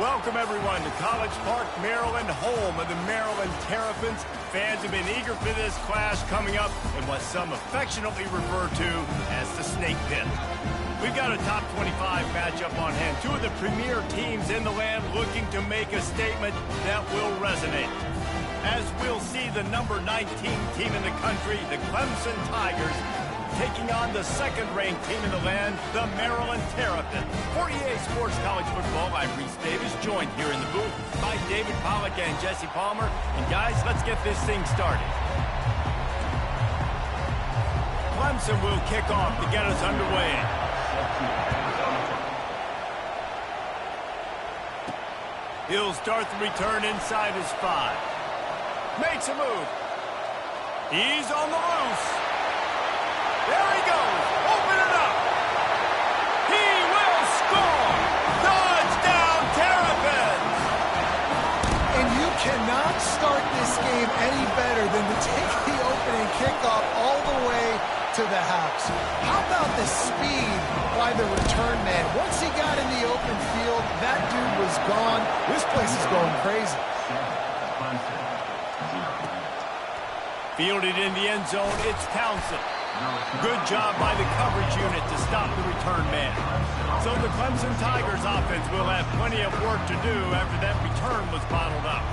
Welcome, everyone, to College Park, Maryland, home of the Maryland Terrapins. Fans have been eager for this clash coming up in what some affectionately refer to as the Snake Pit. We've got a top 25 matchup on hand. Two of the premier teams in the land looking to make a statement that will resonate. As we'll see the number 19 team in the country, the Clemson Tigers, taking on the second-ranked team in the land, the Maryland Terrapins. For EA Sports College Football, I'm Reese Davis, joined here in the booth by David Pollack and Jesse Palmer. And guys, let's get this thing started. Clemson will kick off to get us underway. He'll start the return inside his 5. Makes a move. He's on the loose. There he goes. Open it up. He will score. Touchdown, Terrapins. And you cannot start this game any better than to take the opening kickoff all the way to the house. How about the speed by the return man? Once he got in the open field, that dude was gone. This place is going crazy. Fielded in the end zone, it's Townsend. Good job by the coverage unit to stop the return man. So the Clemson Tigers offense will have plenty of work to do after that return was bottled up.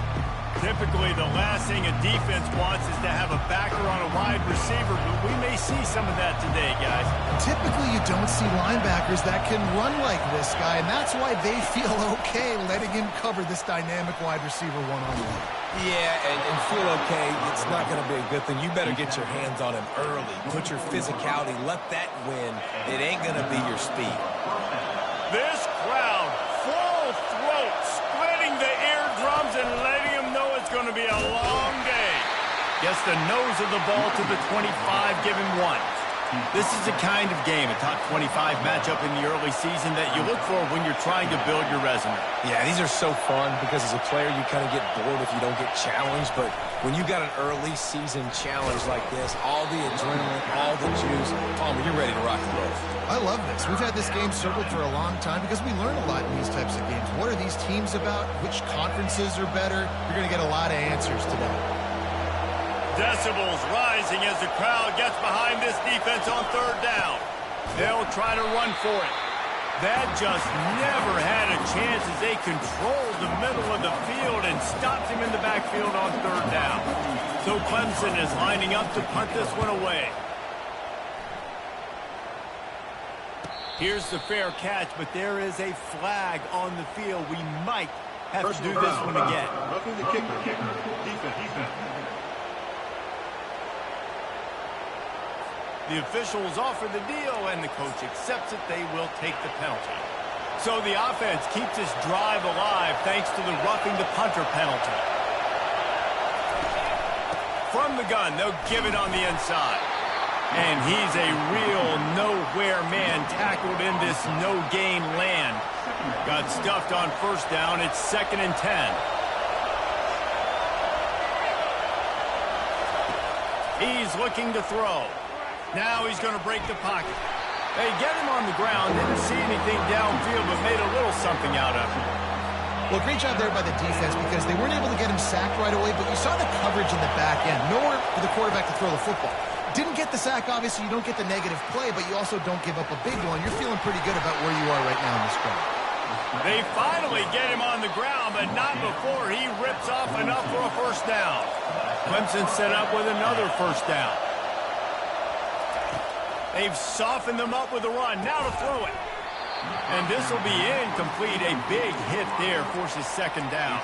Typically, the last thing a defense wants is to have a backer on a wide receiver, but we may see some of that today, guys. Typically, you don't see linebackers that can run like this guy, and that's why they feel okay letting him cover this dynamic wide receiver one-on-one. Yeah, and feel okay, it's not going to be a good thing. You better get your hands on him early. Put your physicality, let that win. It ain't going to be your speed. This crowd, full throat, splitting the eardrums and letting them know it's going to be a long day. Gets the nose of the ball to the 25, give him 1. This is the kind of game, a top 25 matchup in the early season, that you look for when you're trying to build your resume. Yeah, these are so fun because as a player you kind of get bored if you don't get challenged, but when you got an early season challenge like this, all the adrenaline, all the juice, Palmer, you're ready to rock and roll. I love this. We've had this game circled for a long time because we learn a lot in these types of games. What are these teams about? Which conferences are better? You're going to get a lot of answers today. Decibels rising as the crowd gets behind this defense on third down. They'll try to run for it. That just never had a chance as they controlled the middle of the field and stopped him in the backfield on third down. So Clemson is lining up to punt this one away. Here's the fair catch, but there is a flag on the field. We might have to do this one again. Roughing the kicker. Defense. The officials offer the deal, and the coach accepts it. They will take the penalty. So the offense keeps this drive alive thanks to the roughing the punter penalty. From the gun, they'll give it on the inside. And he's a real nowhere man tackled in this no-gain land. Got stuffed on first down. It's 2nd and 10. He's looking to throw. Now he's going to break the pocket. They get him on the ground. Didn't see anything downfield, but made a little something out of it. Well, great job there by the defense because they weren't able to get him sacked right away, but you saw the coverage in the back end. Nowhere for the quarterback to throw the football. Didn't get the sack, obviously. You don't get the negative play, but you also don't give up a big one. You're feeling pretty good about where you are right now in this drive. They finally get him on the ground, but not before he rips off enough for a first down. Clemson set up with another first down. They've softened them up with a run. Now to throw it. And this will be incomplete. A big hit there forces 2nd down.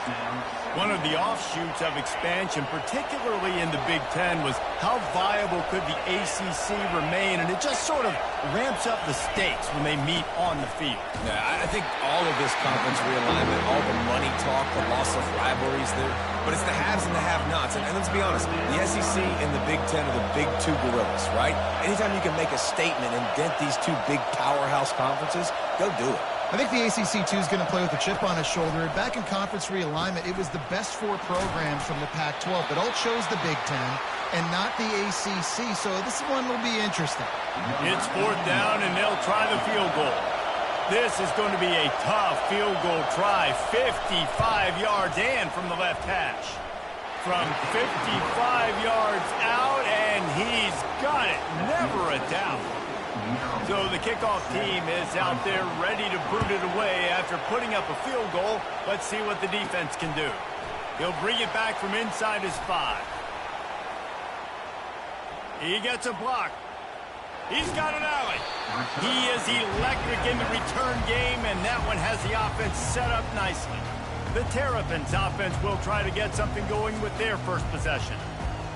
One of the offshoots of expansion, particularly in the Big Ten, was how viable could the ACC remain, and it just sort of ramps up the stakes when they meet on the field. Yeah, I think all of this conference realignment, all the money talk, the loss of rivalries there, but it's the haves and the have-nots. And let's be honest, the SEC and the Big Ten are the big two gorillas, right? Anytime you can make a statement and dent these two big powerhouse conferences, go do it. I think the ACC, too, is going to play with a chip on his shoulder. Back in conference realignment, it was the best 4 programs from the Pac-12, but all chose the Big Ten and not the ACC, so this one will be interesting. It's 4th down, and they'll try the field goal. This is going to be a tough field goal try. 55 yards and from the left hash. From 55 yards out, and he's got it. Never a doubt. So the kickoff team is out there ready to boot it away after putting up a field goal. Let's see what the defense can do. He'll bring it back from inside his 5. He gets a block. He's got an alley. He is electric in the return game, and that one has the offense set up nicely. The Terrapins offense will try to get something going with their first possession.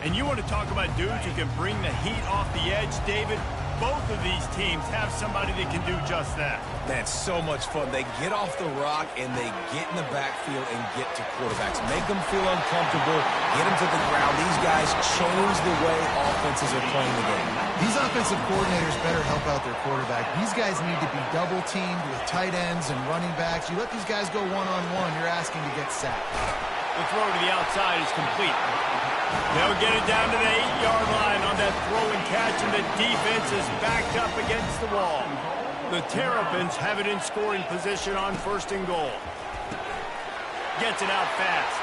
And you want to talk about dudes who can bring the heat off the edge, David? Both of these teams have somebody that can do just that. That's so much fun. They get off the rock and they get in the backfield and get to quarterbacks. Make them feel uncomfortable, get them to the ground. These guys change the way offenses are playing the game. These offensive coordinators better help out their quarterback. These guys need to be double-teamed with tight ends and running backs. You let these guys go one-on-one, you're asking to get sacked. The throw to the outside is complete. They'll get it down to the 8-yard line on that throw and catch, and the defense is backed up against the wall. The Terrapins have it in scoring position on 1st and goal. Gets it out fast.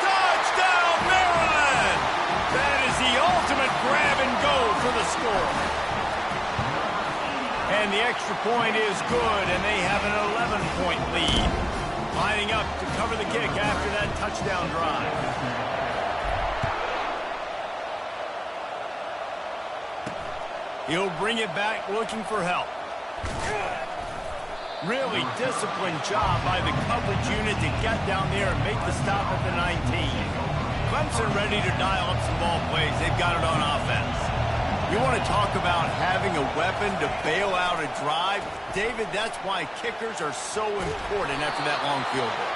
Touchdown, Maryland! That is the ultimate grab and go for the score. And the extra point is good, and they have an 11-point lead. Lining up to cover the kick after that touchdown drive. He'll bring it back looking for help. Really disciplined job by the coverage unit to get down there and make the stop at the 19. Clemson ready to dial up some ball plays. They've got it on offense. You want to talk about having a weapon to bail out a drive? David, that's why kickers are so important after that long field goal.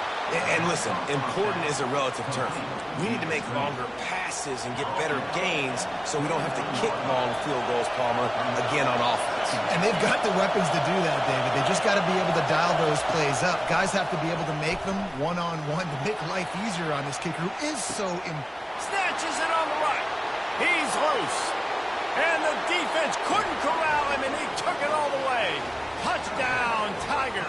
And listen, important is a relative term. We need to make longer passes and get better gains so we don't have to kick long field goals, Palmer, again on offense. And they've got the weapons to do that, David. They just got to be able to dial those plays up. Guys have to be able to make them one-on-one to make life easier on this kicker who is so Snatches it on the right. He's loose. And the defense couldn't corral him, and he took it all the way. Touchdown, Tigers.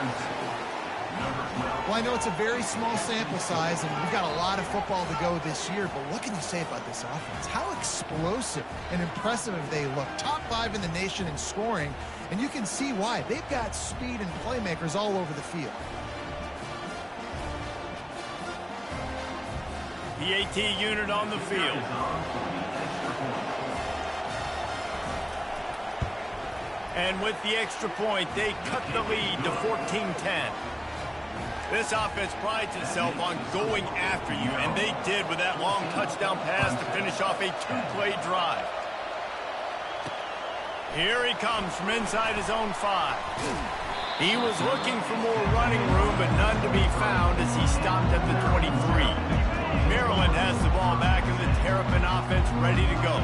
Well, I know it's a very small sample size, and we've got a lot of football to go this year, but what can you say about this offense? How explosive and impressive they look. Top 5 in the nation in scoring, and you can see why. They've got speed and playmakers all over the field. The AT unit on the field. And with the extra point, they cut the lead to 14-10. This offense prides itself on going after you, and they did with that long touchdown pass to finish off a 2-play drive. Here he comes from inside his own 5. He was looking for more running room, but none to be found as he stopped at the 23. Maryland has the ball back, and the Terrapin offense ready to go.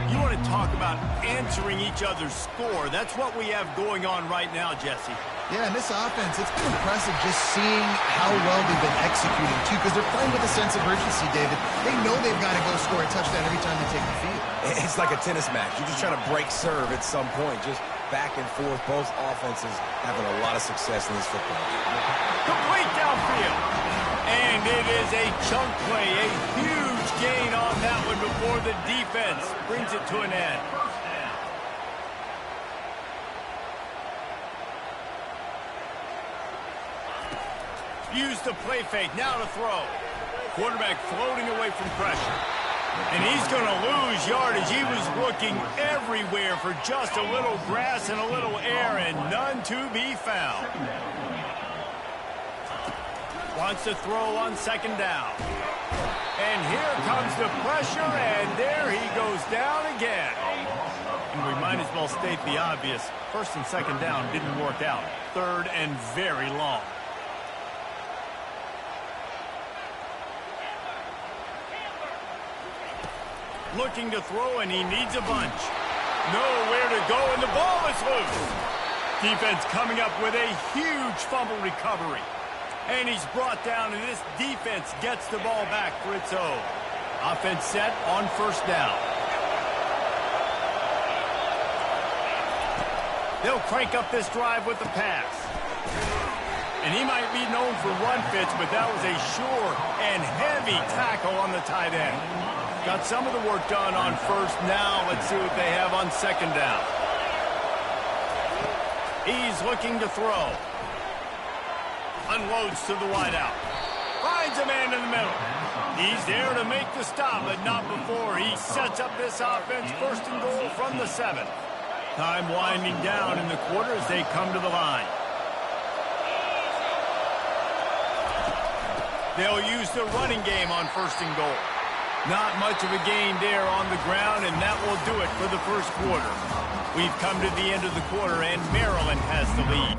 You want to talk about answering each other's score. That's what we have going on right now, Jesse. Yeah, and this offense, it's been impressive just seeing how well they've been executing, too, because they're playing with a sense of urgency, David. They know they've got to go score a touchdown every time they take the field. It's like a tennis match. You're just trying to break serve at some point. Just back and forth. Both offenses having a lot of success in this football game. Complete downfield. And it is a chunk play, a huge gain on that one before the defense brings it to an end. Use the play fake, now to throw. Quarterback floating away from pressure. And he's going to lose yardage. He was looking everywhere for just a little grass and a little air, and none to be found. Wants to throw on 2nd down. And here comes the pressure, and there he goes down again. And we might as well state the obvious. 1st and 2nd down didn't work out. 3rd and very long. Looking to throw, and he needs a bunch. Nowhere to go, and the ball is loose. Defense coming up with a huge fumble recovery. And he's brought down, and this defense gets the ball back for its own. Offense set on 1st down. They'll crank up this drive with the pass. And he might be known for run fits, but that was a sure and heavy tackle on the tight end. Got some of the work done on first. Now let's see what they have on second down. He's looking to throw. Unloads to the wideout. Finds a man in the middle. He's there to make the stop, but not before he sets up this offense. First and goal from the 7. Time winding down in the quarter as they come to the line. They'll use the running game on first and goal. Not much of a gain there on the ground, and that will do it for the first quarter. We've come to the end of the quarter, and Maryland has the lead.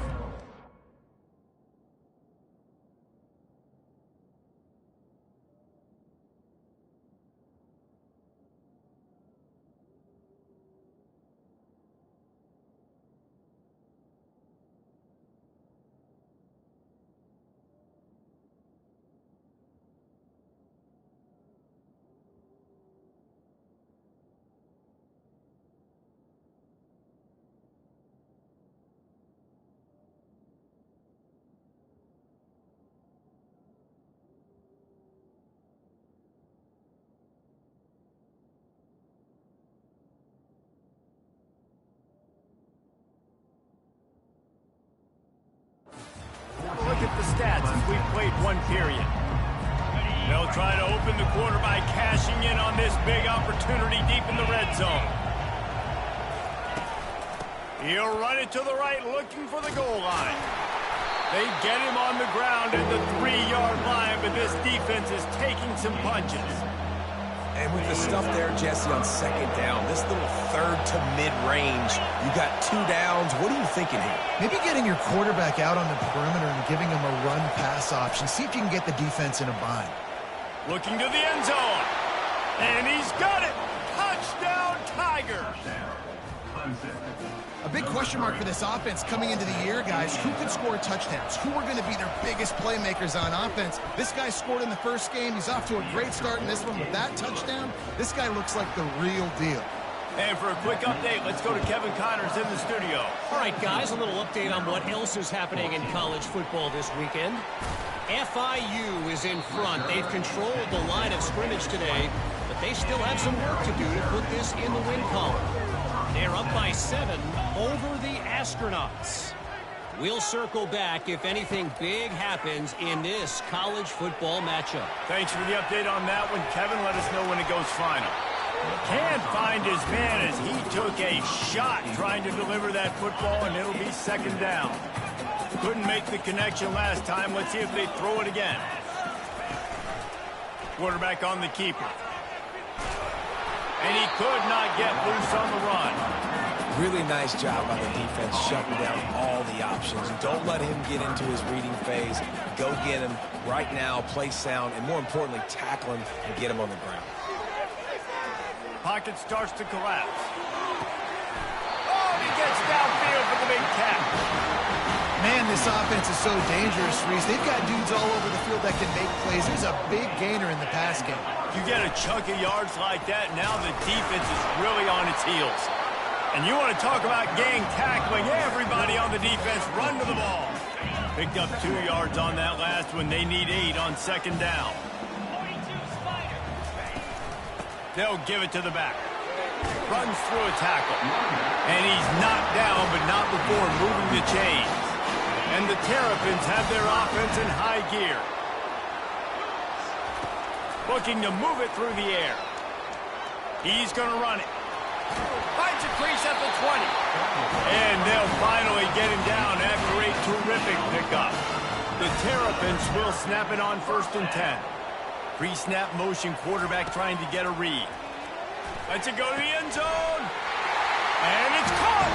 Look at the stats as we've played one period. They'll try to open the quarter by cashing in on this big opportunity deep in the red zone. He'll run it to the right, looking for the goal line. They get him on the ground at the 3-yard line, but this defense is taking some punches. And with the stuff there, Jesse, on second down, this little third to mid-range, you got 2 downs. What are you thinking here? Maybe getting your quarterback out on the perimeter and giving him a run-pass option. See if you can get the defense in a bind. Looking to the end zone. And he's got it. Touchdown, Tigers. A big question mark for this offense coming into the year, guys. Who can score touchdowns? Who are going to be their biggest playmakers on offense? This guy scored in the first game. He's off to a great start in this one with that touchdown. This guy looks like the real deal. And for a quick update, let's go to Kevin Connors in the studio. All right, guys, a little update on what else is happening in college football this weekend. FIU is in front. They've controlled the line of scrimmage today, but they still have some work to do to put this in the win column. They're up by 7 over the Astronauts. We'll circle back if anything big happens in this college football matchup. Thanks for the update on that one, Kevin. Let us know when it goes final. Can't find his man as he took a shot trying to deliver that football, and it'll be second down. Couldn't make the connection last time. Let's see if they throw it again. Quarterback on the keeper. And he could not get loose on the run. Really nice job by the defense shutting down all the options. Don't let him get into his reading phase. Go get him right now, play sound, and more importantly, tackle him and get him on the ground. Pocket starts to collapse. Oh, he gets downfield for the big catch. Man, this offense is so dangerous, Reese. They've got dudes all over the field that can make plays. There's a big gainer in the pass game. You get a chunk of yards like that, now the defense is really on its heels. And you want to talk about gang tackling, everybody on the defense run to the ball. Picked up 2 yards on that last one. They need 8 on second down. They'll give it to the back. Runs through a tackle. And he's knocked down, but not before moving the chains. And the Terrapins have their offense in high gear. Looking to move it through the air. He's going to run it. Finds a crease at the 20. And they'll finally get him down after a terrific pickup. The Terrapins will snap it on first and 10. Pre-snap motion, quarterback trying to get a read. Lets it go to the end zone. And it's caught.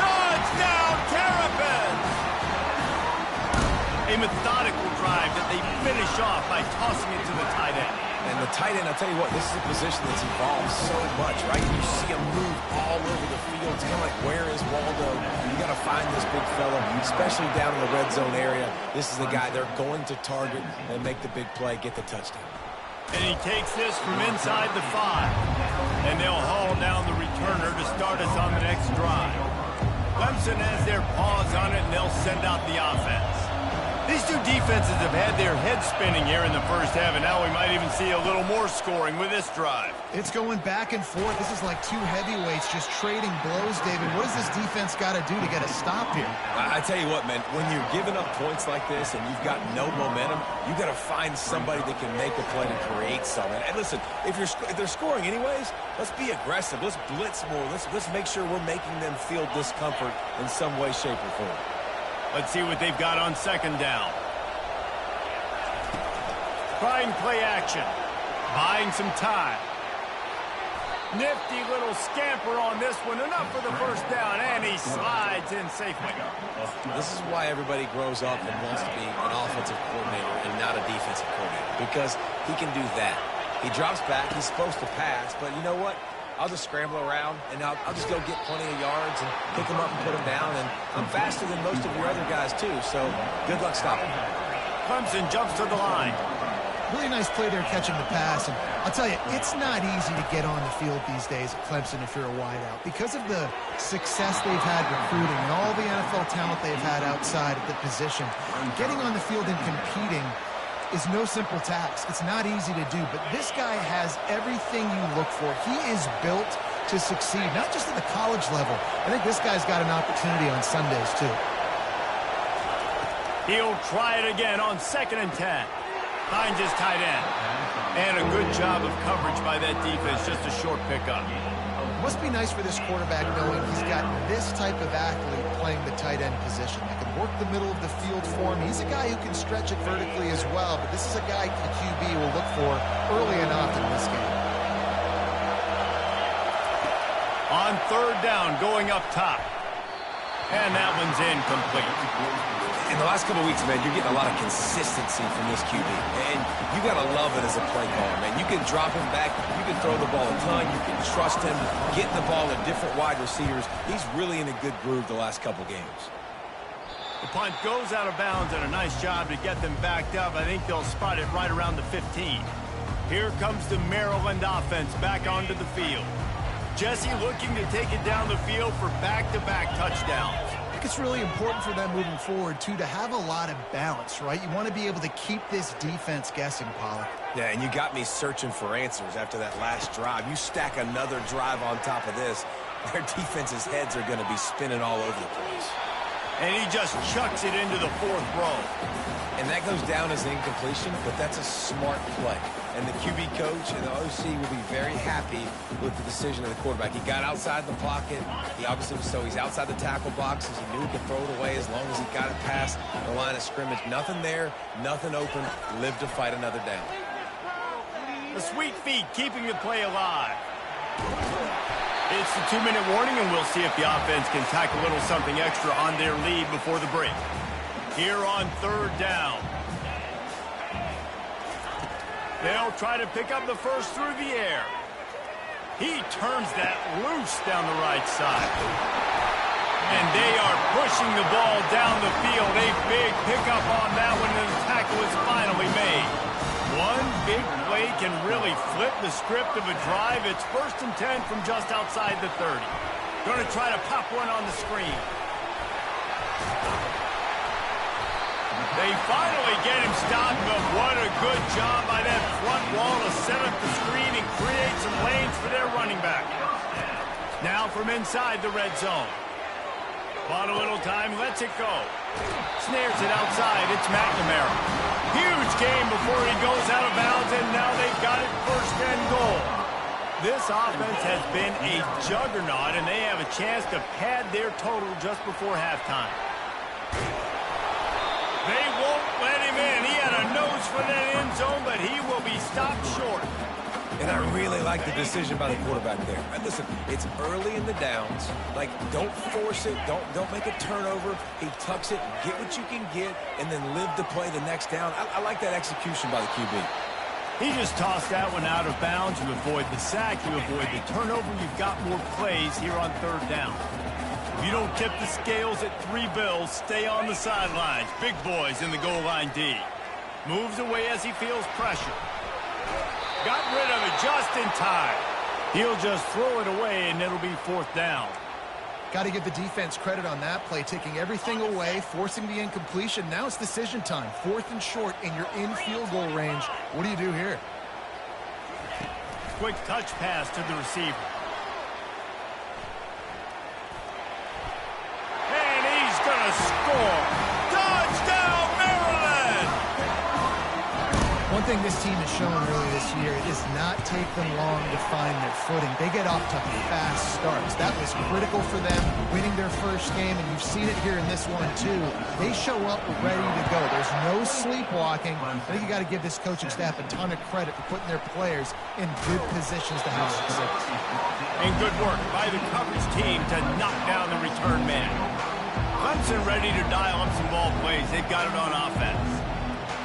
Touchdown, Terrapins. A methodical drive that they finish off by tossing it to the tight end. And the tight end, I'll tell you what, this is a position that's evolved so much, right? You see him move all over the field. It's kind of like, where is Waldo? You got to find this big fella, especially down in the red zone area. This is the guy they're going to target and make the big play, get the touchdown. And he takes this from inside the 5. And they'll haul down the returner to start us on the next drive. Clemson has their paws on it, and they'll send out the offense. These two defenses have had their heads spinning here in the first half, and now we might even see a little more scoring with this drive. It's going back and forth. This is like two heavyweights just trading blows, David. What does this defense got to do to get a stop here? I tell you what, man, when you're giving up points like this and you've got no momentum, you got to find somebody that can make a play to create something. And listen, if they're scoring anyways, let's be aggressive. Let's blitz more. Let's make sure we're making them feel discomfort in some way, shape, or form. Let's see what they've got on second down. Trying play action. Buying some time. Nifty little scamper on this one. Enough for the first down, and he slides in safely. This is why everybody grows up and wants to be an offensive coordinator and not a defensive coordinator, because he can do that. He drops back. He's supposed to pass, but you know what? I'll just scramble around, and I'll just go get plenty of yards and pick them up and put them down. And I'm faster than most of your other guys, too, so good luck stopping. Clemson jumps to the line. Really nice play there catching the pass. And I'll tell you, it's not easy to get on the field these days at Clemson if you're a wideout. Because of the success they've had recruiting and all the NFL talent they've had outside of the position, getting on the field and competing is no simple task. It's not easy to do, but this guy has everything you look for. He is built to succeed, not just at the college level. I think this guy's got an opportunity on Sundays, too. He'll try it again on 2nd and 10. Finds his tight end. And a good job of coverage by that defense, just a short pickup. Must be nice for this quarterback knowing he's got this type of athlete playing the tight end position. That can work the middle of the field for him. He's a guy who can stretch it vertically as well, but this is a guy the QB will look for early and often in this game. On 3rd down, going up top. And that one's incomplete. In the last couple of weeks, man, you're getting a lot of consistency from this QB. And you got to love it as a play caller, man. You can drop him back. You can throw the ball a ton. You can trust him, getting the ball to different wide receivers. He's really in a good groove the last couple games. The punt goes out of bounds, and a nice job to get them backed up. I think they'll spot it right around the 15. Here comes the Maryland offense back onto the field. Jesse looking to take it down the field for back-to-back touchdowns. I think it's really important for them moving forward, too, to have a lot of balance, right? You want to be able to keep this defense guessing, Pollard. Yeah, and you got me searching for answers after that last drive. You stack another drive on top of this, their defense's heads are going to be spinning all over the place. And he just chucks it into the 4th row. And that goes down as an incompletion, but that's a smart play. And the QB coach and the OC will be very happy with the decision of the quarterback. He got outside the pocket. He obviously was so he's outside the tackle boxes. He knew he could throw it away as long as he got it past the line of scrimmage. Nothing there, nothing open. Live to fight another down. The sweet feet keeping the play alive. It's the 2-minute warning, and we'll see if the offense can tack a little something extra on their lead before the break. Here on 3rd down. They'll try to pick up the first through the air. He turns that loose down the right side. And they are pushing the ball down the field. A big pickup on that one, and the tackle is finally made. One big play can really flip the script of a drive. It's 1st and 10 from just outside the 30. Going to try to pop one on the screen. They finally get him stopped, but what a good job by that front wall to set up the screen and create some lanes for their running back. Now from inside the red zone. Bought a little time, lets it go. Snares it outside, it's McNamara. Huge game before he goes out of bounds, and now they've got it 1st and goal. This offense has been a juggernaut, and they have a chance to pad their total just before halftime. They won't let him in. He had a nose for that end zone, but he will be stopped short. And I really like the decision by the quarterback there. And listen, it's early in the downs. Like, don't force it. Don't make a turnover. He tucks it, get what you can get, and then live to play the next down. I like that execution by the QB. He just tossed that one out of bounds. You avoid the sack. You avoid the turnover. You've got more plays here on 3rd down. If you don't tip the scales at 3 bills, stay on the sidelines. Big boys in the goal line D. Moves away as he feels pressure. Got rid of it just in time. He'll just throw it away, and it'll be 4th down. Got to give the defense credit on that play, taking everything away, forcing the incompletion. Now it's decision time. 4th and short, and you're in field goal range. What do you do here? Quick touch pass to the receiver. And he's going to score. Touchdown, Maryland! One thing this team has shown really this year, it does not take them long to find their footing. They get off to fast starts. That was critical for them, winning their first game, and you've seen it here in this one too. They show up ready to go. There's no sleepwalking. I think you got to give this coaching staff a ton of credit for putting their players in good positions to have success. And good work by the coverage team to knock down the return man. Clemson ready to dial up some ball plays. They've got it on offense.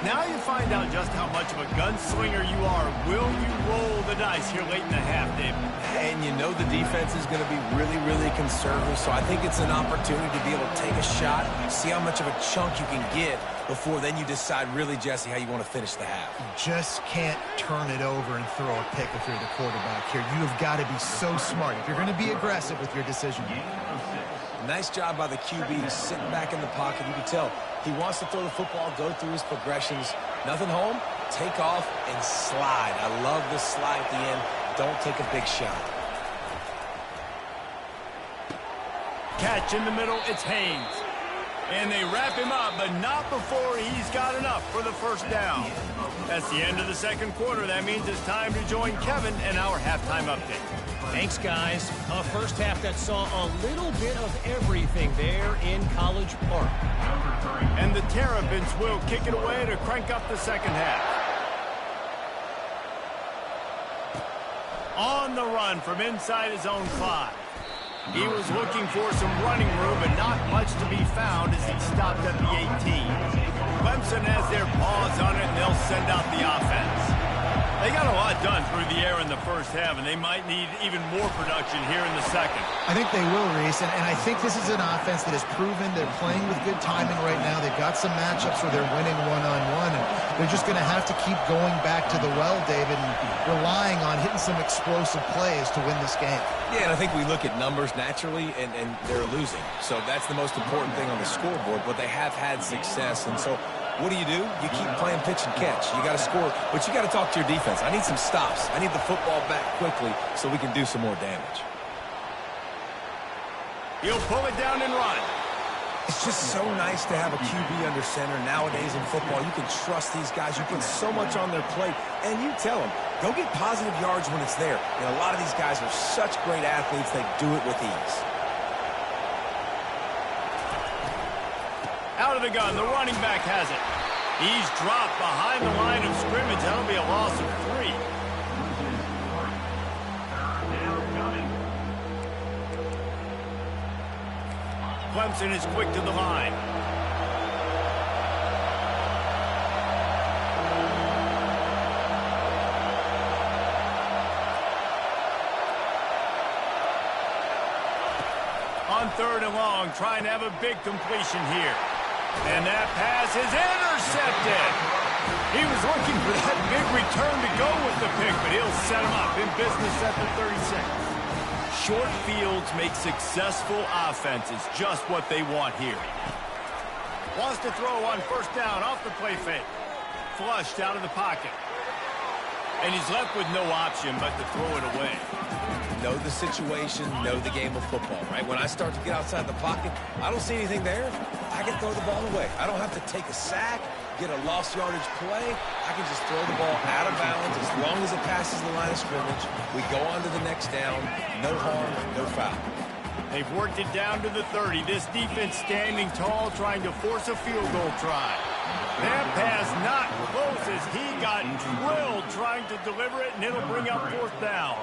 Now you find out just how much of a gunslinger you are. Will you roll the dice here late in the half, David? And you know the defense is going to be really, really conservative, so I think it's an opportunity to be able to take a shot, see how much of a chunk you can get before then you decide really, Jesse, how you want to finish the half. You just can't turn it over and throw a pick if you're the quarterback here. You have got to be so smart if you're going to be aggressive with your decision. Nice job by the QB to sit back in the pocket. You can tell he wants to throw the football, go through his progressions. Nothing home, take off, and slide. I love the slide at the end. Don't take a big shot. Catch in the middle, it's Haynes. And they wrap him up, but not before he's got enough for the first down. That's the end of the second quarter. That means it's time to join Kevin and our halftime update. Thanks, guys. A first half that saw a little bit of everything there in College Park. And the Terrapins will kick it away to crank up the second half. On the run from inside his own 5. He was looking for some running room, but not much to be found as he stopped at the 18. Clemson has their paws on it, and they'll send out the offense. They got a lot done through the air in the first half, and they might need even more production here in the second. I think they will, Reese, and I think this is an offense that has proven they're playing with good timing right now. They've got some matchups where they're winning one-on-one, and they're just going to have to keep going back to the well, David, and relying on hitting some explosive plays to win this game. Yeah, and I think we look at numbers naturally, and they're losing. So that's the most important thing on the scoreboard, but they have had success, and so what do? You keep playing pitch and catch. You got to score, but you got to talk to your defense. I need some stops. I need the football back quickly so we can do some more damage. He'll pull it down and run. It's just so nice to have a QB under center nowadays in football. You can trust these guys. You put so much on their plate, and you tell them, go get positive yards when it's there. You know, a lot of these guys are such great athletes, they do it with ease. Out of the gun, the running back has it. He's dropped behind the line of scrimmage. That'll be a loss of 3. Clemson is quick to the line. On 3rd and long, trying to have a big completion here. And that pass is intercepted. He was looking for that big return to go with the pick, but he'll set him up in business at the 36. Short fields make successful offenses just what they want here. Wants to throw on 1st down off the play fake. Flushed out of the pocket. And he's left with no option but to throw it away. Know the situation, know the game of football, right? When I start to get outside the pocket, I don't see anything there. I can throw the ball away. I don't have to take a sack, get a lost yardage play. I can just throw the ball out of bounds as long as it passes the line of scrimmage. We go on to the next down. No harm, no foul. They've worked it down to the 30. This defense standing tall, trying to force a field goal try. That pass not close as he got drilled trying to deliver it, and it'll bring up 4th down.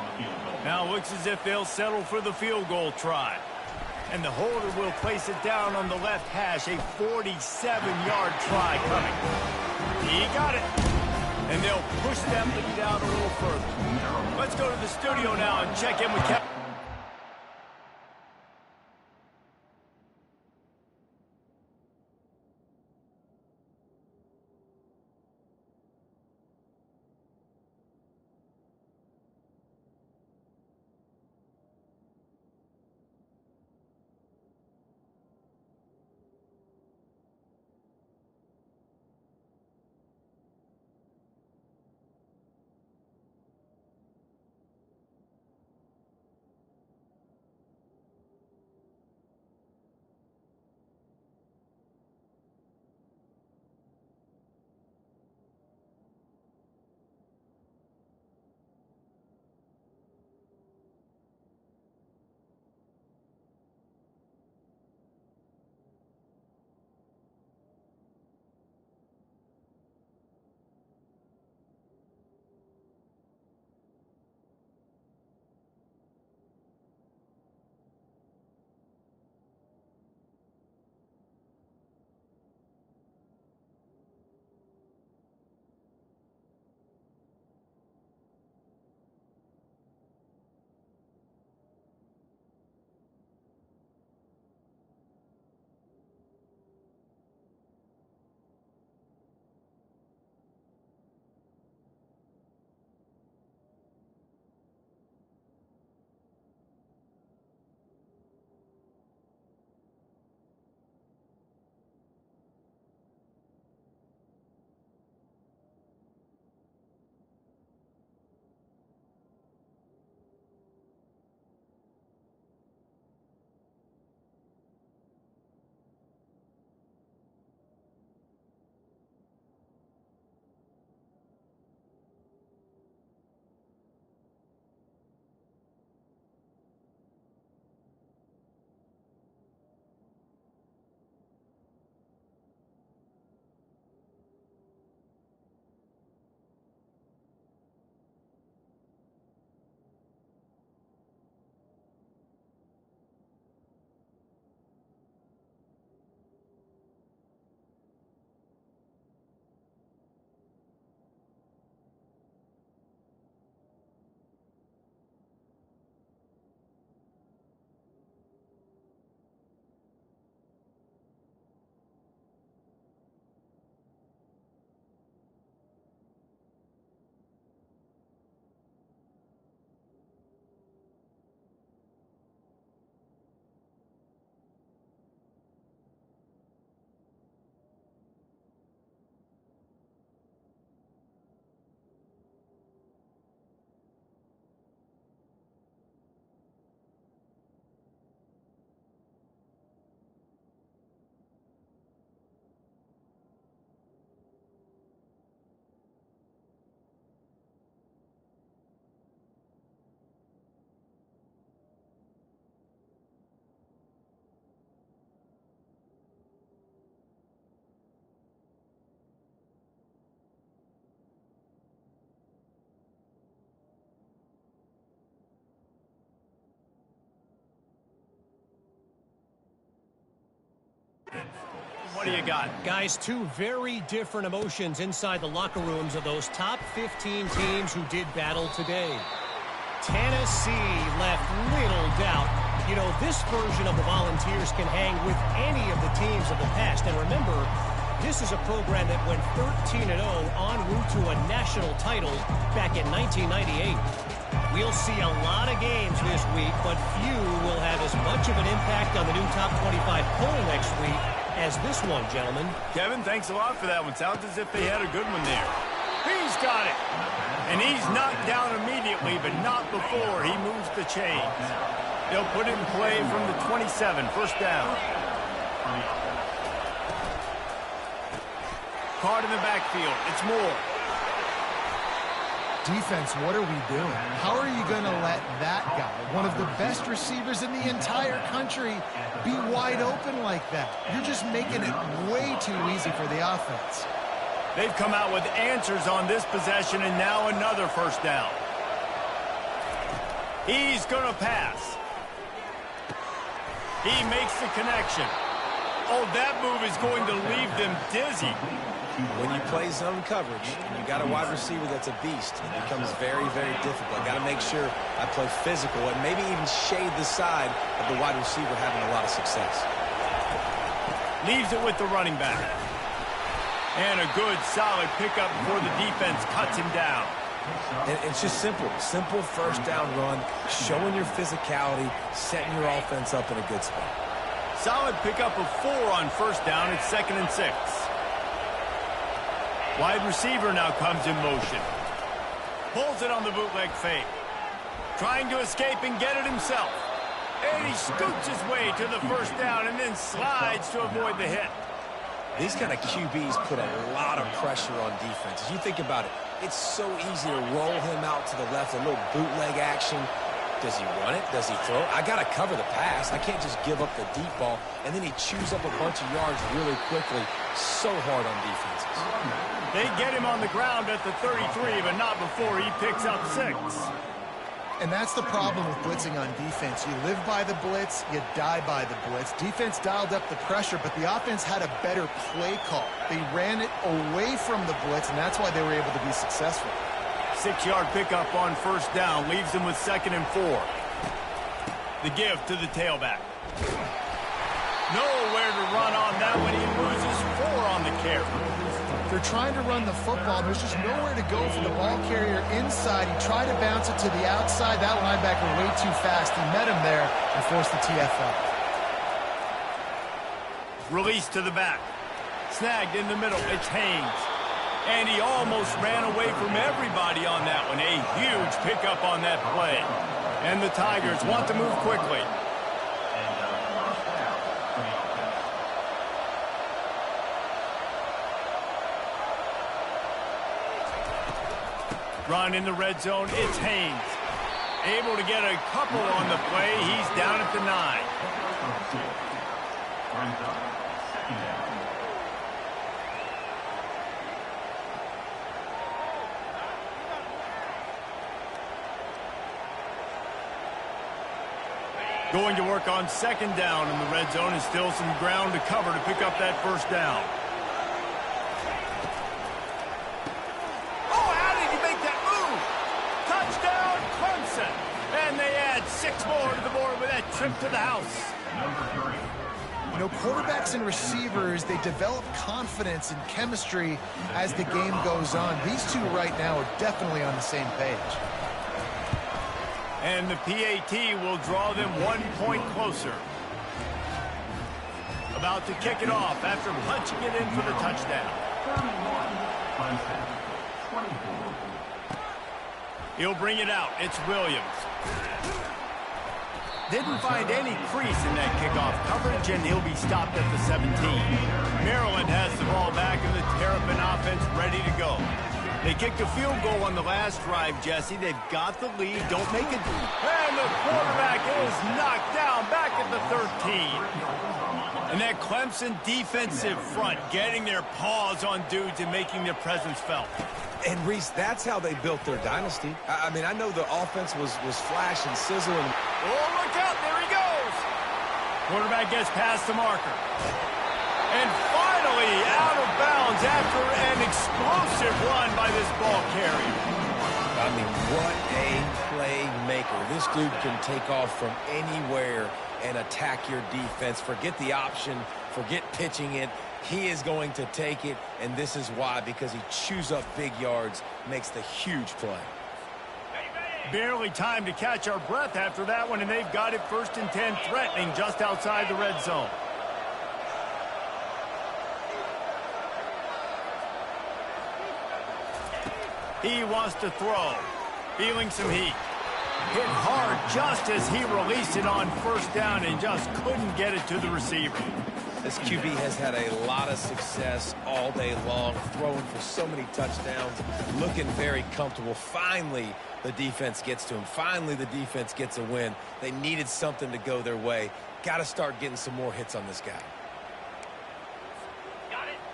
Now it looks as if they'll settle for the field goal try. And the holder will place it down on the left hash, a 47-yard try coming. He got it. And they'll push them down a little further. Let's go to the studio now and check in with Kevin. What do you got? Guys, two very different emotions inside the locker rooms of those top 15 teams who did battle today. Tennessee left little doubt. You know, this version of the Volunteers can hang with any of the teams of the past. And remember, this is a program that went 13-0 en route to a national title back in 1998. We'll see a lot of games this week, but few will have as much of an impact on the new top 25 poll next week as this one, gentlemen. Kevin, thanks a lot for that one. Sounds as if they had a good one there. He's got it. And he's knocked down immediately, but not before he moves the chains. They'll put it in play from the 27, first down. Caught in the backfield. It's Moore. Defense, what are we doing? How are you going to let that guy, one of the best receivers in the entire country, be wide open like that? You're just making it way too easy for the offense. They've come out with answers on this possession, and now another first down. He's going to pass. He makes the connection. Oh, that move is going to leave them dizzy. When you play zone coverage and you got a wide receiver that's a beast, it becomes very, very difficult. I got to make sure I play physical and maybe even shade the side of the wide receiver having a lot of success. Leaves it with the running back. And a good, solid pickup before the defense cuts him down. And it's just simple. Simple first down run, showing your physicality, setting your offense up in a good spot. Solid pickup of 4 on first down. It's 2nd and 6. Wide receiver now comes in motion. Pulls it on the bootleg fake. Trying to escape and get it himself. And he scoots his way to the first down and then slides to avoid the hit. These kind of QBs put a lot of pressure on defenses. You think about it. It's so easy to roll him out to the left, a little bootleg action. Does he run it? Does he throw it? I got to cover the pass. I can't just give up the deep ball. And then he chews up a bunch of yards really quickly. So hard on defenses. They get him on the ground at the 33, but not before he picks up 6. And that's the problem with blitzing on defense. You live by the blitz, you die by the blitz. Defense dialed up the pressure, but the offense had a better play call. They ran it away from the blitz, and that's why they were able to be successful. 6-yard pickup on first down leaves them with 2nd and 4. The give to the tailback. Nowhere to run on that when he loses 4 on the carry. They're trying to run the football. There's just nowhere to go for the ball carrier inside. He tried to bounce it to the outside. That linebacker way too fast. He met him there and forced the TFL. Release to the back. Snagged in the middle. It's Haynes. And he almost ran away from everybody on that one. A huge pickup on that play. And the Tigers want to move quickly. Run in the red zone. It's Haynes. Able to get a couple on the play. He's down at the 9. Going to work on 2nd down in the red zone, and still some ground to cover to pick up that first down. Oh, how did he make that move? Touchdown, Clemson. And they add 6 more to the board with that trip to the house. You know, quarterbacks and receivers, they develop confidence and chemistry as the game goes on. These two right now are definitely on the same page. And the PAT will draw them 1 point closer. About to kick it off after punching it in for the touchdown. He'll bring it out. It's Williams. Didn't find any crease in that kickoff coverage, and he'll be stopped at the 17. Maryland has the ball back, and the Terrapin offense ready to go. They kicked a field goal on the last drive, Jesse. They've got the lead. Don't make it. And the quarterback is knocked down back at the 13. And that Clemson defensive front getting their paws on dudes and making their presence felt. And, Reese, that's how they built their dynasty. I mean, I know the offense was flash and sizzle. And oh, look out. There he goes. Quarterback gets past the marker. And finally out of bounds after an explosive run by this ball carrier. I mean, what a playmaker. This dude can take off from anywhere and attack your defense. Forget the option. Forget pitching it. He is going to take it, and this is why, because he chews up big yards, makes the huge play. Barely time to catch our breath after that one, and they've got it 1st and 10, threatening just outside the red zone. He wants to throw. Feeling some heat. Hit hard just as he released it on 1st down and just couldn't get it to the receiver. This QB has had a lot of success all day long, throwing for so many touchdowns, looking very comfortable. Finally, the defense gets to him. Finally, the defense gets a win. They needed something to go their way. Got to start getting some more hits on this guy.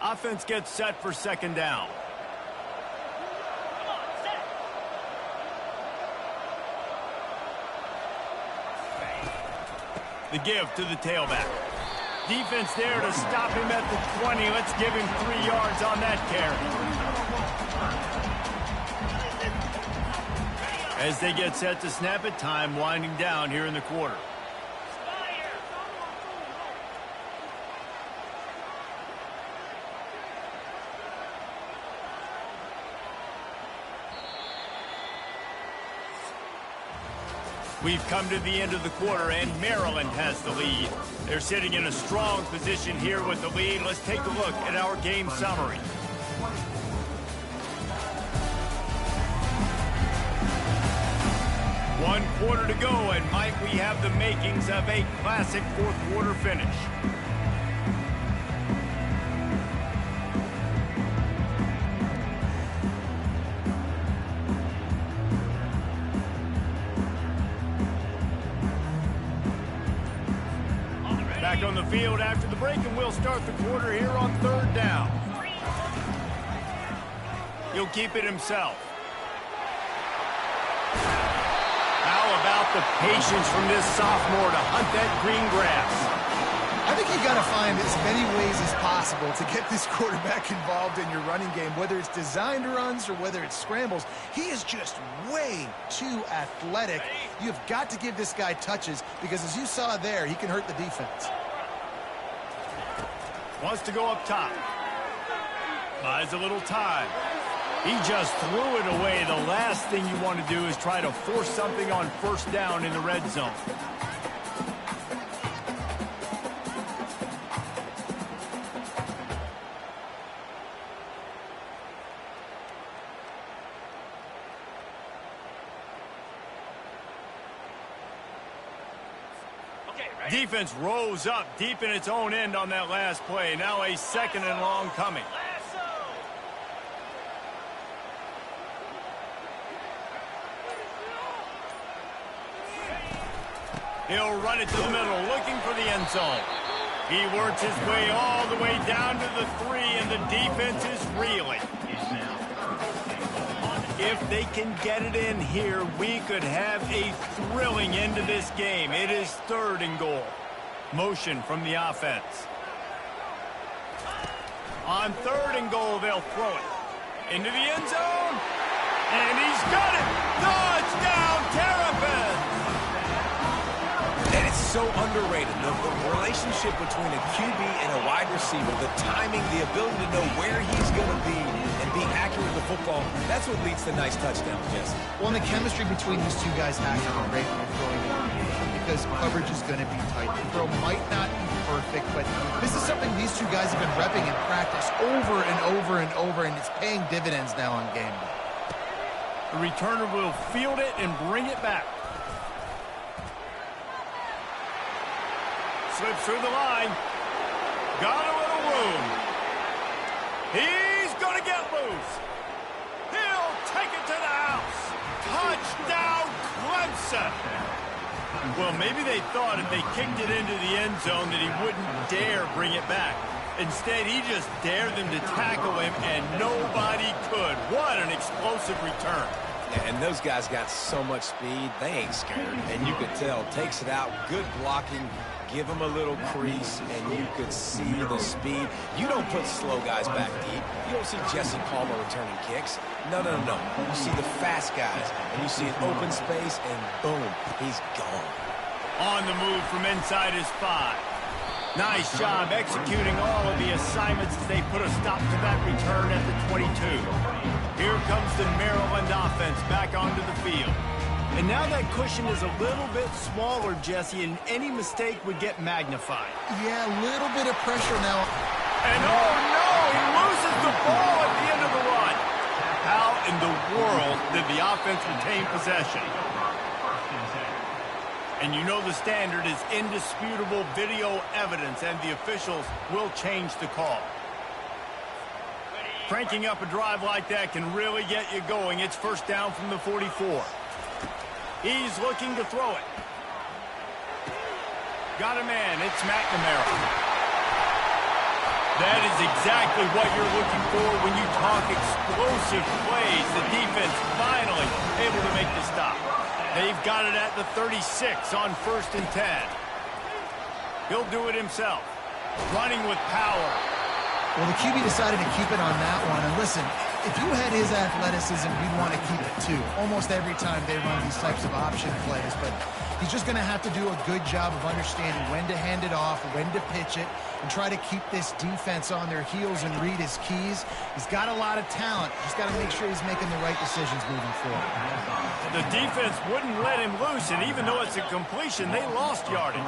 Offense gets set for 2nd down. The give to the tailback. Defense there to stop him at the 20. Let's give him 3 yards on that carry. As they get set to snap it, time winding down here in the quarter. We've come to the end of the quarter, and Maryland has the lead. They're sitting in a strong position here with the lead. Let's take a look at our game summary. One quarter to go, and Mike, we have the makings of a classic 4th quarter finish. Back on the field after the break, and we'll start the quarter here on 3rd down. He'll keep it himself. How about the patience from this sophomore to hunt that green grass? I think you got to find as many ways as possible to get this quarterback involved in your running game, whether it's designed runs or whether it's scrambles. He is just way too athletic. You've got to give this guy touches because, as you saw there, he can hurt the defense. Wants to go up top. Buys a little time. He just threw it away. The last thing you want to do is try to force something on 1st down in the red zone. Defense rose up deep in its own end on that last play. Now a 2nd and long coming. He'll run it to the middle, looking for the end zone. He works his way all the way down to the 3, and the defense is reeling. If they can get it in here, we could have a thrilling end to this game. It is 3rd and goal. Motion from the offense. On 3rd and goal, they'll throw it into the end zone. And he's got it. Touchdown, Terrapins! And it's so underrated. The relationship between a QB and a wide receiver, the timing, the ability to know where he's going to be and be accurate with the football, that's what leads to nice touchdowns, Jesse. Well, and the chemistry between these two guys has to be great when you're throwing it because coverage is going to be tight. The throw might not be perfect, but this is something these two guys have been repping in practice over and over and over, and it's paying dividends now on game day. The returner will field it and bring it back. Slips through the line. Got a little room. He's going to get loose. He'll take it to the house. Touchdown, Clemson. Well, maybe they thought if they kicked it into the end zone that he wouldn't dare bring it back. Instead, he just dared them to tackle him, and nobody could. What an explosive return. And those guys got so much speed, they ain't scared. And you could tell, takes it out, good blocking, give them a little crease, and you could see the speed. You don't put slow guys back deep. You don't see Jesse Palmer returning kicks. No. You see the fast guys, and you see an open space, and boom, he's gone. On the move from inside his 5. Nice job executing all of the assignments as they put a stop to that return at the 22. Here comes the Maryland offense back onto the field. And now that cushion is a little bit smaller, Jesse, and any mistake would get magnified. Yeah, a little bit of pressure now. And oh no, he loses the ball at the end of the run. How in the world did the offense retain possession? And you know the standard is indisputable video evidence, and the officials will change the call. Cranking up a drive like that can really get you going. It's first down from the 44. He's looking to throw it. Got a man. It's McNamara. That is exactly what you're looking for when you talk explosive plays. The defense finally able to make the stop. They've got it at the 36 on 1st and 10. He'll do it himself. Running with power. Well, the QB decided to keep it on that one. And listen, if you had his athleticism, you'd want to keep it too. Almost every time they run these types of option plays. But he's just going to have to do a good job of understanding when to hand it off, when to pitch it, and try to keep this defense on their heels and read his keys. He's got a lot of talent. He's got to make sure he's making the right decisions moving forward. The defense wouldn't let him loose, and even though it's a completion, they lost yardage.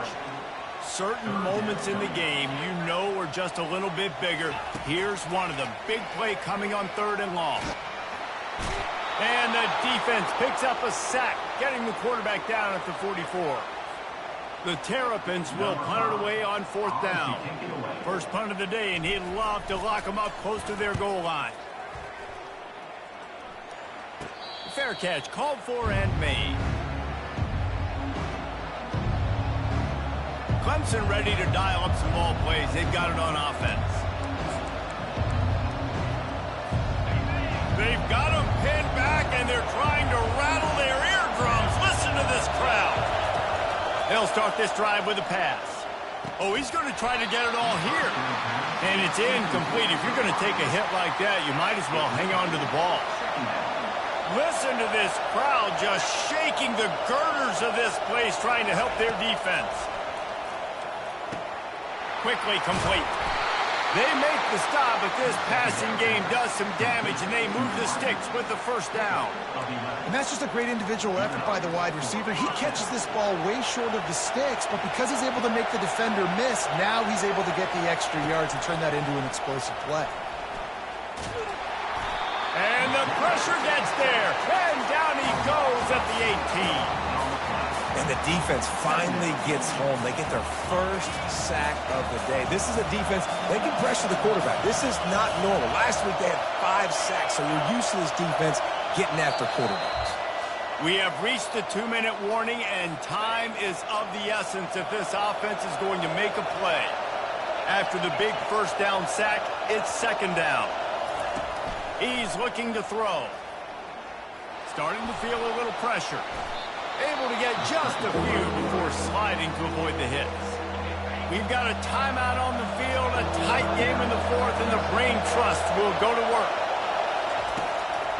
Certain moments in the game you know are just a little bit bigger. Here's one of them. Big play coming on 3rd and long. And the defense picks up a sack, getting the quarterback down at the 44. The Terrapins will punt it away on 4th down. First punt of the day, and he'd love to lock them up close to their goal line. Fair catch, called for and made. Clemson ready to dial up some ball plays. They've got it on offense. They've got them pinned back, and they're trying to rattle their eardrums. Listen to this crowd. They'll start this drive with a pass. Oh, he's going to try to get it all here. And it's incomplete. If you're going to take a hit like that, you might as well hang on to the ball. Listen to this crowd just shaking the girders of this place, trying to help their defense. Quickly complete. They make the stop, but this passing game does some damage, and they move the sticks with the first down. And that's just a great individual effort by the wide receiver. He catches this ball way short of the sticks, but because he's able to make the defender miss, now he's able to get the extra yards and turn that into an explosive play. And the pressure gets there, and down he goes at the 18. And the defense finally gets home. They get their first sack of the day. This is a defense, they can pressure the quarterback. This is not normal. Last week they had 5 sacks, so you're used to this defense getting after quarterbacks. We have reached the 2-minute warning, and time is of the essence if this offense is going to make a play. After the big first down sack, it's 2nd down. He's looking to throw. Starting to feel a little pressure. Able to get just a few before sliding to avoid the hits. We've got a timeout on the field, a tight game in the 4th, and the brain trust will go to work.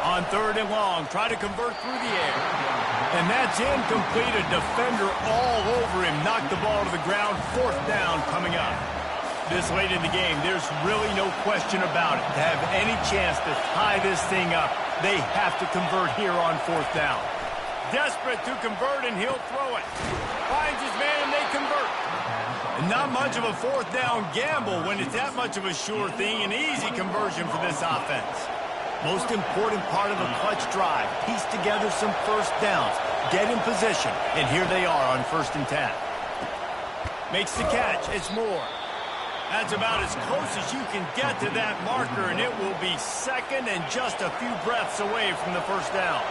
On 3rd and long, try to convert through the air. And that's incomplete. A defender all over him. Knocked the ball to the ground. 4th down coming up. This late in the game, there's really no question about it. To have any chance to tie this thing up, they have to convert here on 4th down. Desperate to convert, and he'll throw it. Finds his man, and they convert. And not much of a 4th down gamble when it's that much of a sure thing. An easy conversion for this offense. Most important part of a clutch drive. Piece together some first downs. Get in position. And here they are on 1st and 10. Makes the catch. It's Moore. That's about as close as you can get to that marker, and it will be 2nd and just a few breaths away from the first down.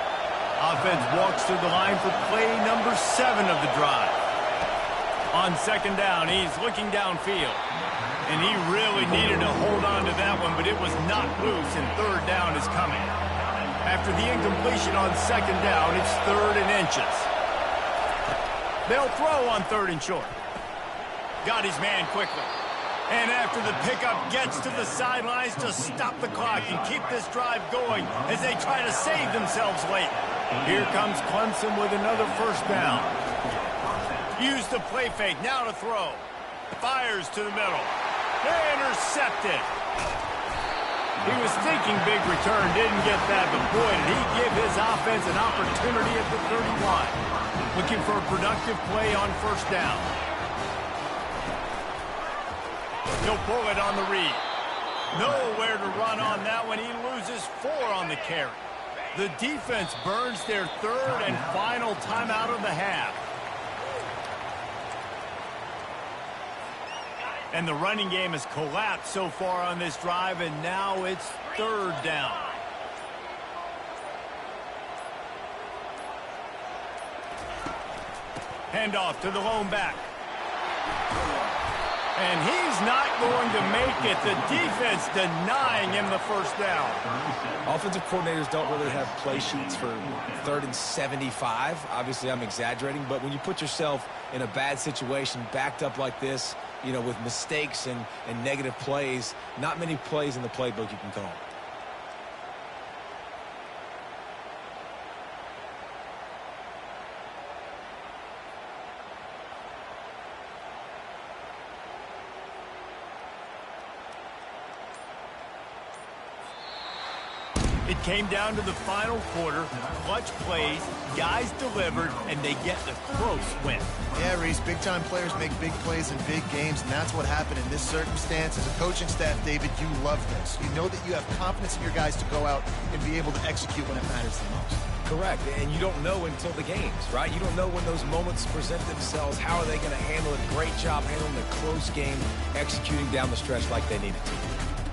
Offense walks through the line for play number 7 of the drive. On 2nd down, he's looking downfield. And he really needed to hold on to that one, but it was not loose, and 3rd down is coming. After the incompletion on second down, it's 3rd and inches. They'll throw on 3rd and short. Got his man quickly. And after the pickup, gets to the sidelines to stop the clock and keep this drive going as they try to save themselves late. Here comes Clemson with another first down. Use the play fake, now to throw. Fires to the middle. Intercepted. He was thinking big return, didn't get that, but boy, did he give his offense an opportunity at the 31. Looking for a productive play on first down. He'll pull it on the read. Nowhere to run on that one. He loses 4 on the carry. The defense burns their 3rd and final timeout of the half. And the running game has collapsed so far on this drive, and now it's 3rd down. Handoff to the lone back. And he's not going to make it. The defense denying him the first down. Offensive coordinators don't really have play sheets for 3rd and 75. Obviously, I'm exaggerating, but when you put yourself in a bad situation, backed up like this, you know, with mistakes and negative plays, not many plays in the playbook you can call. It came down to the final quarter. Clutch plays, guys delivered, and they get the close win. Yeah, Reese, big-time players make big plays in big games, and that's what happened in this circumstance. As a coaching staff, David, you love this. You know that you have confidence in your guys to go out and be able to execute when it matters the most. Correct, and you don't know until the games, right? You don't know when those moments present themselves. How are they going to handle it? Great job handling the close game, executing down the stretch like they needed to.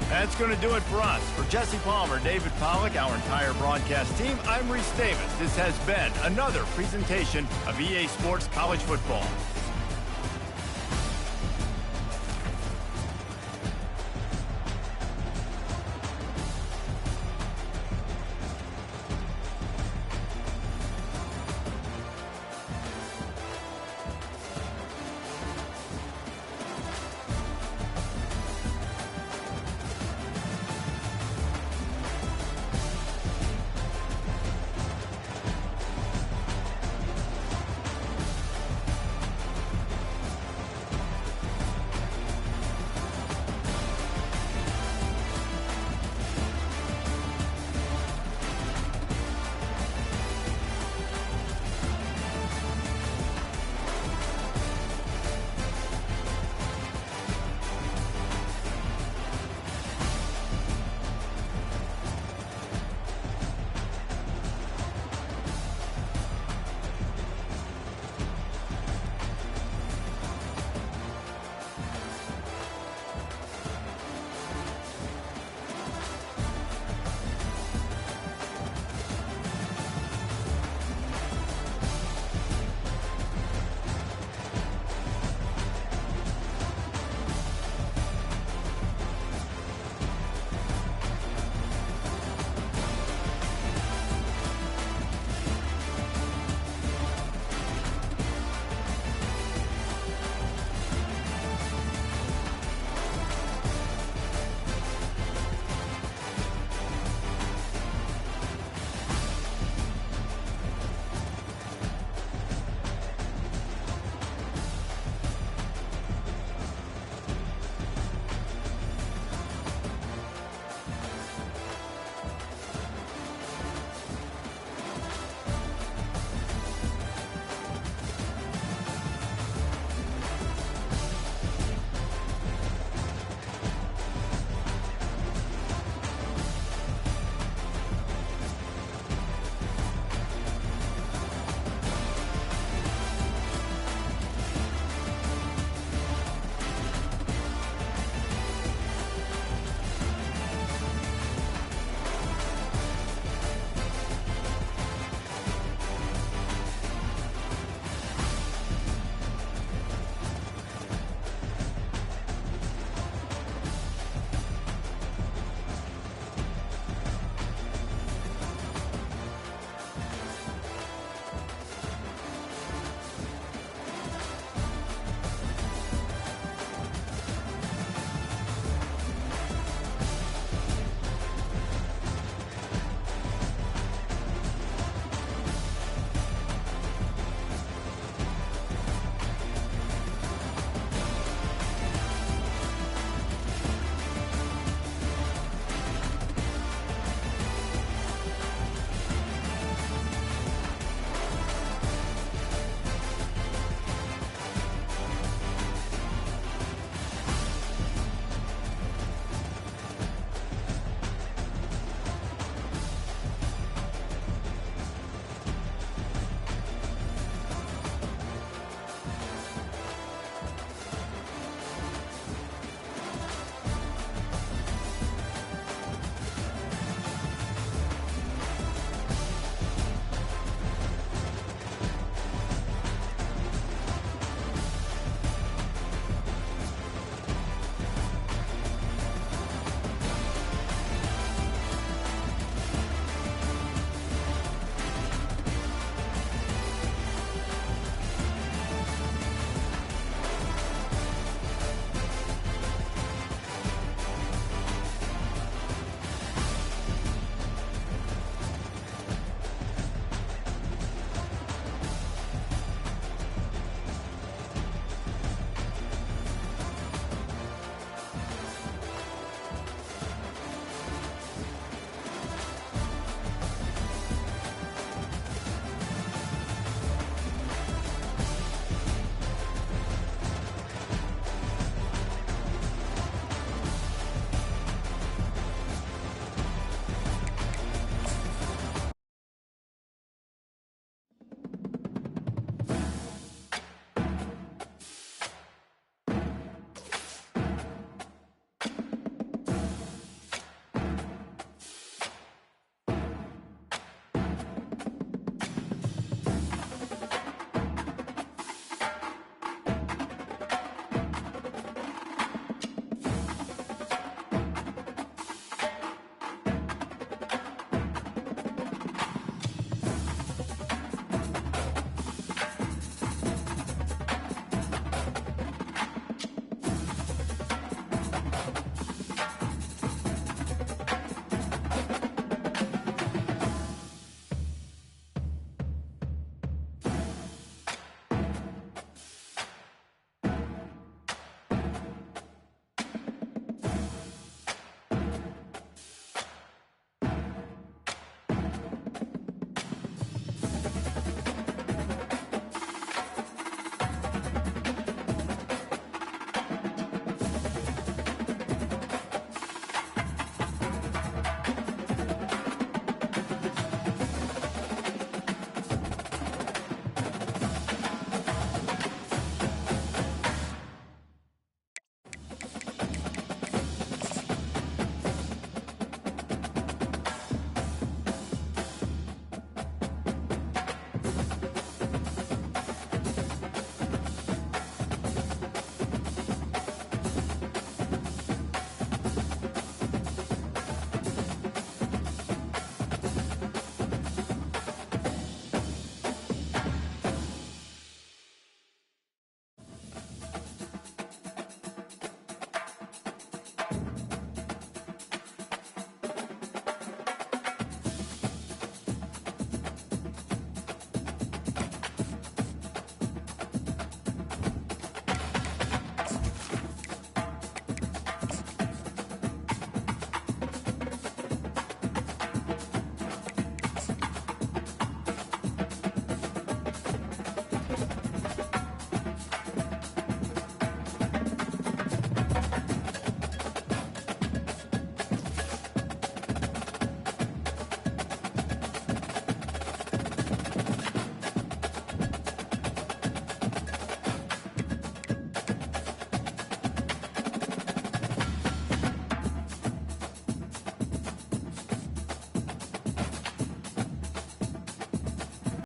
That's going to do it for us. For Jesse Palmer, David Pollack, our entire broadcast team, I'm Reese Davis. This has been another presentation of EA Sports College Football.